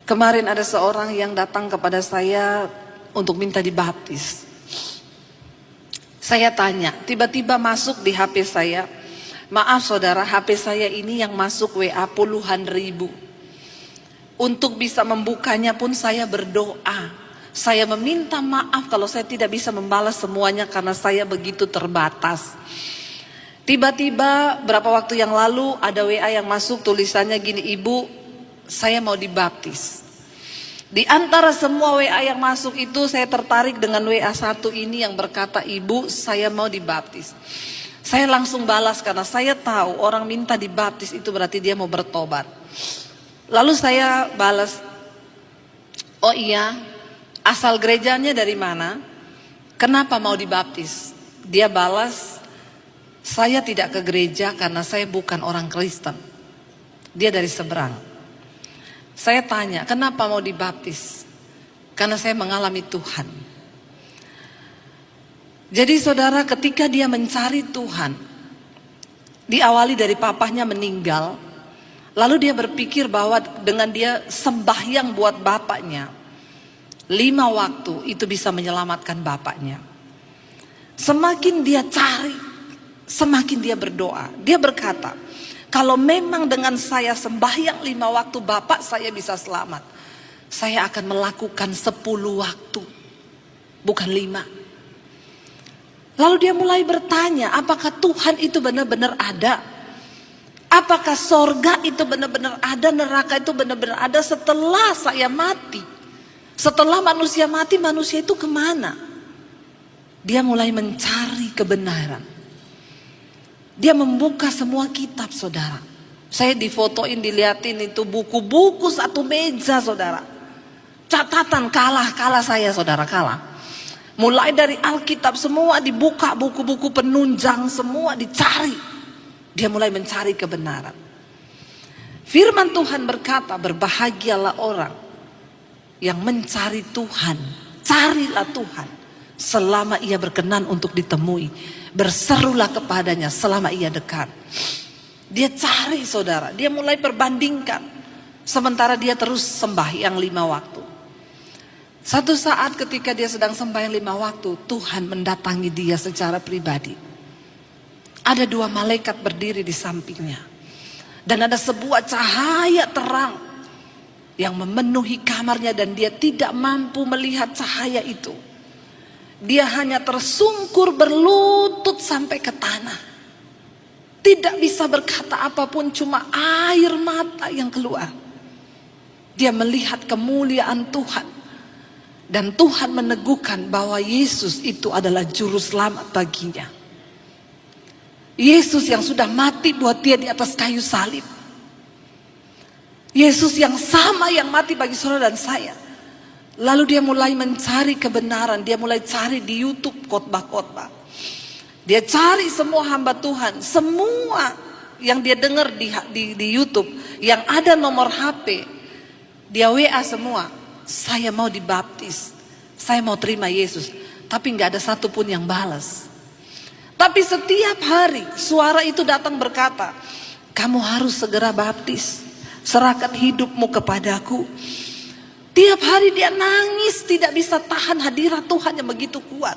Kemarin ada seorang yang datang kepada saya untuk minta dibaptis. Saya tanya, tiba-tiba masuk di HP saya. Maaf saudara, HP saya ini yang masuk WA puluhan ribu. Untuk bisa membukanya pun saya berdoa. Saya meminta maaf kalau saya tidak bisa membalas semuanya karena saya begitu terbatas. Tiba-tiba berapa waktu yang lalu ada WA yang masuk, tulisannya gini, "Ibu, saya mau dibaptis." Di antara semua WA yang masuk itu saya tertarik dengan WA satu ini yang berkata, "Ibu, saya mau dibaptis." Saya langsung balas karena saya tahu orang minta dibaptis itu berarti dia mau bertobat. Lalu saya balas, "Oh iya, asal gerejanya dari mana? Kenapa mau dibaptis?" Dia balas, "Saya tidak ke gereja karena saya bukan orang Kristen." Dia dari seberang. Saya tanya, "Kenapa mau dibaptis?" "Karena saya mengalami Tuhan." Jadi saudara, ketika dia mencari Tuhan, diawali dari papahnya meninggal, lalu dia berpikir bahwa dengan dia sembahyang buat bapaknya 5 waktu itu bisa menyelamatkan bapaknya. Semakin dia cari, semakin dia berdoa. Dia berkata, "Kalau memang dengan saya sembahyang 5 waktu bapak saya bisa selamat, saya akan melakukan 10 waktu, bukan 5. Lalu dia mulai bertanya, apakah Tuhan itu benar-benar ada? Apakah sorga itu benar-benar ada, neraka itu benar-benar ada setelah saya mati? Setelah manusia mati, manusia itu kemana?" Dia mulai mencari kebenaran. Dia membuka semua kitab saudara. Saya difotoin, diliatin itu buku-buku satu meja saudara. Catatan kalah saya saudara, kalah. Mulai dari Alkitab semua dibuka, buku-buku penunjang semua dicari. Dia mulai mencari kebenaran. Firman Tuhan berkata, berbahagialah orang yang mencari Tuhan. Carilah Tuhan selama ia berkenan untuk ditemui. Berserulah kepadanya selama ia dekat. Dia cari saudara, dia mulai perbandingkan. Sementara dia terus sembahyang 5 waktu. Satu saat ketika dia sedang sembahyang 5 waktu, Tuhan mendatangi dia secara pribadi. Ada 2 malaikat berdiri di sampingnya. Dan ada sebuah cahaya terang yang memenuhi kamarnya dan dia tidak mampu melihat cahaya itu. Dia hanya tersungkur berlutut sampai ke tanah. Tidak bisa berkata apapun, cuma air mata yang keluar. Dia melihat kemuliaan Tuhan. Dan Tuhan meneguhkan bahwa Yesus itu adalah juru selamat baginya. Yesus yang sudah mati buat dia di atas kayu salib. Yesus yang sama yang mati bagi saudara dan saya. Lalu dia mulai mencari kebenaran. Dia mulai cari di YouTube khotbah-khotbah. Dia cari semua hamba Tuhan. Semua yang dia dengar di YouTube. Yang ada nomor HP. Dia WA semua. "Saya mau dibaptis. Saya mau terima Yesus." Tapi gak ada satupun yang balas. Tapi setiap hari suara itu datang berkata, "Kamu harus segera baptis. Serahkan hidupmu kepadaku." Tiap hari dia nangis, tidak bisa tahan hadirat Tuhan yang begitu kuat.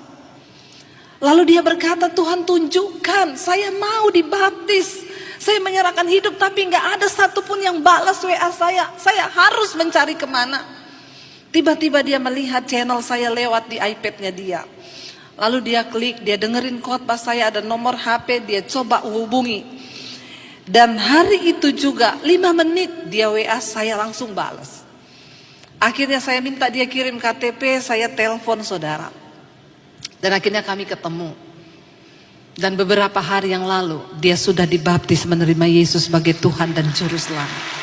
Lalu dia berkata, "Tuhan tunjukkan, saya mau dibaptis. Saya menyerahkan hidup tapi gak ada satupun yang balas WA saya. Saya harus mencari kemana?" Tiba-tiba dia melihat channel saya lewat di iPad-nya dia. Lalu dia klik, dia dengerin khotbah saya, ada nomor HP, dia coba hubungi. Dan hari itu juga 5 menit dia WA saya langsung balas. Akhirnya saya minta dia kirim KTP, saya telepon saudara. Dan akhirnya kami ketemu. Dan beberapa hari yang lalu dia sudah dibaptis menerima Yesus sebagai Tuhan dan Juru Selamat.